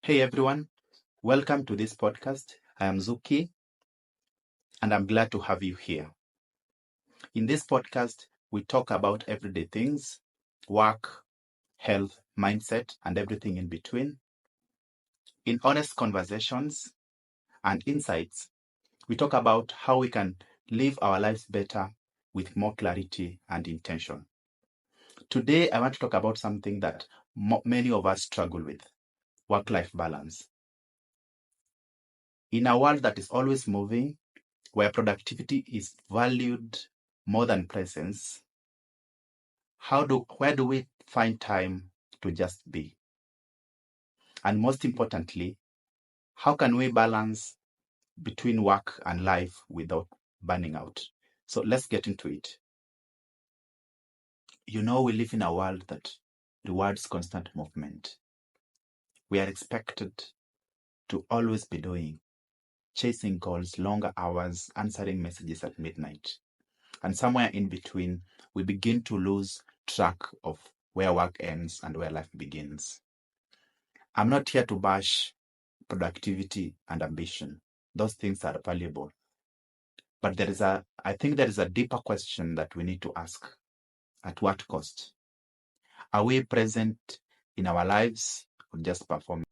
Hey everyone, welcome to this podcast. I am Zuki and I'm glad to have you here. In this podcast, we talk about everyday things, work, health, mindset, and everything in between. In honest conversations and insights, we talk about how we can live our lives better with more clarity and intention. Today, I want to talk about something that many of us struggle with, work-life balance. In a world that is always moving, where productivity is valued more than presence, where do we find time to just be? And most importantly, how can we balance between work and life without burning out? So let's get into it. We live in a world that rewards constant movement. We are expected to always be doing, chasing goals, longer hours, answering messages at midnight. And somewhere in between, we begin to lose track of where work ends and where life begins. I'm not here to bash productivity and ambition. Those things are valuable. But I think there is a deeper question that we need to ask. At what cost? Are we present in our lives or just performing?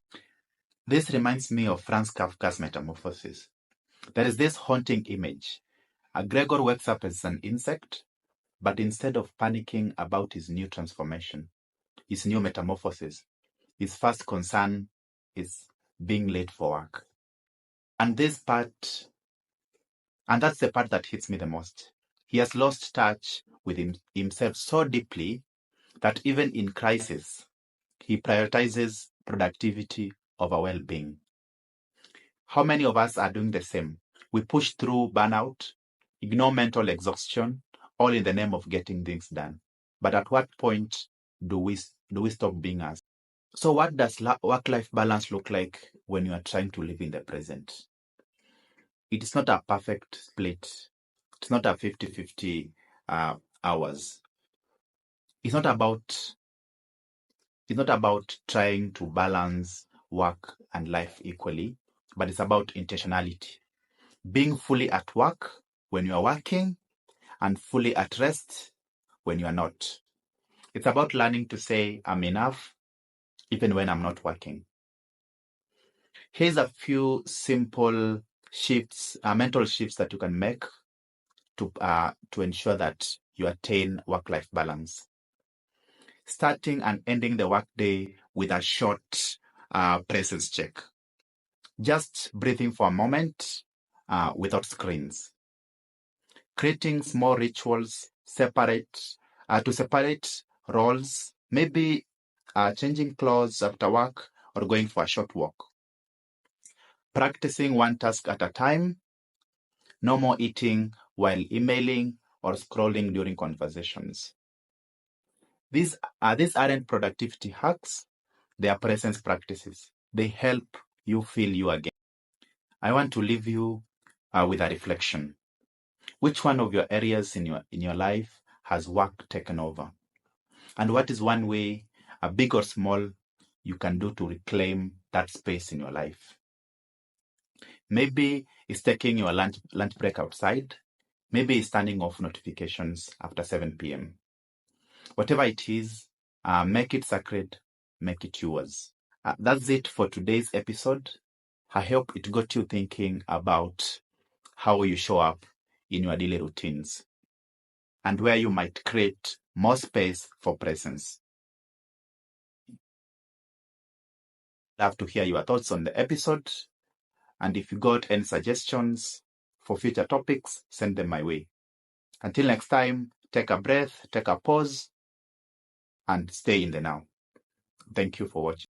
This reminds me of Franz Kafka's Metamorphosis. There is this haunting image. Gregor wakes up as an insect, but instead of panicking about his new transformation, his new metamorphosis, his first concern is being late for work. And that's the part that hits me the most. He has lost touch with himself so deeply that even in crisis, he prioritizes productivity over well-being. How many of us are doing the same? We push through burnout, ignore mental exhaustion, all in the name of getting things done. But at what point do we stop being us? So what does work-life balance look like when you are trying to live in the present? It is not a perfect split. It's not a 50-50 hours. It's not about trying to balance work and life equally, but it's about intentionality. Being fully at work when you are working and fully at rest when you are not. It's about learning to say, I'm enough, even when I'm not working. Here's a few simple shifts, mental shifts that you can make to ensure that you attain work-life balance. Starting and ending the workday with a short presence check. Just breathing for a moment without screens. Creating small rituals to separate roles, maybe changing clothes after work or going for a short walk. Practicing one task at a time. No more eating while emailing or scrolling during conversations. These aren't productivity hacks. They are presence practices. They help you feel you again. I want to leave you with a reflection. Which one of your areas in your life has work taken over? And what is one way, big or small, you can do to reclaim that space in your life? Maybe it's taking your lunch break outside. Maybe it's turning off notifications after 7 p.m. Whatever it is, make it sacred, make it yours. That's it for today's episode. I hope it got you thinking about how you show up in your daily routines and where you might create more space for presence. I'd love to hear your thoughts on the episode. And if you got any suggestions for future topics, send them my way. Until next time, take a breath, take a pause, and stay in the now. Thank you for watching.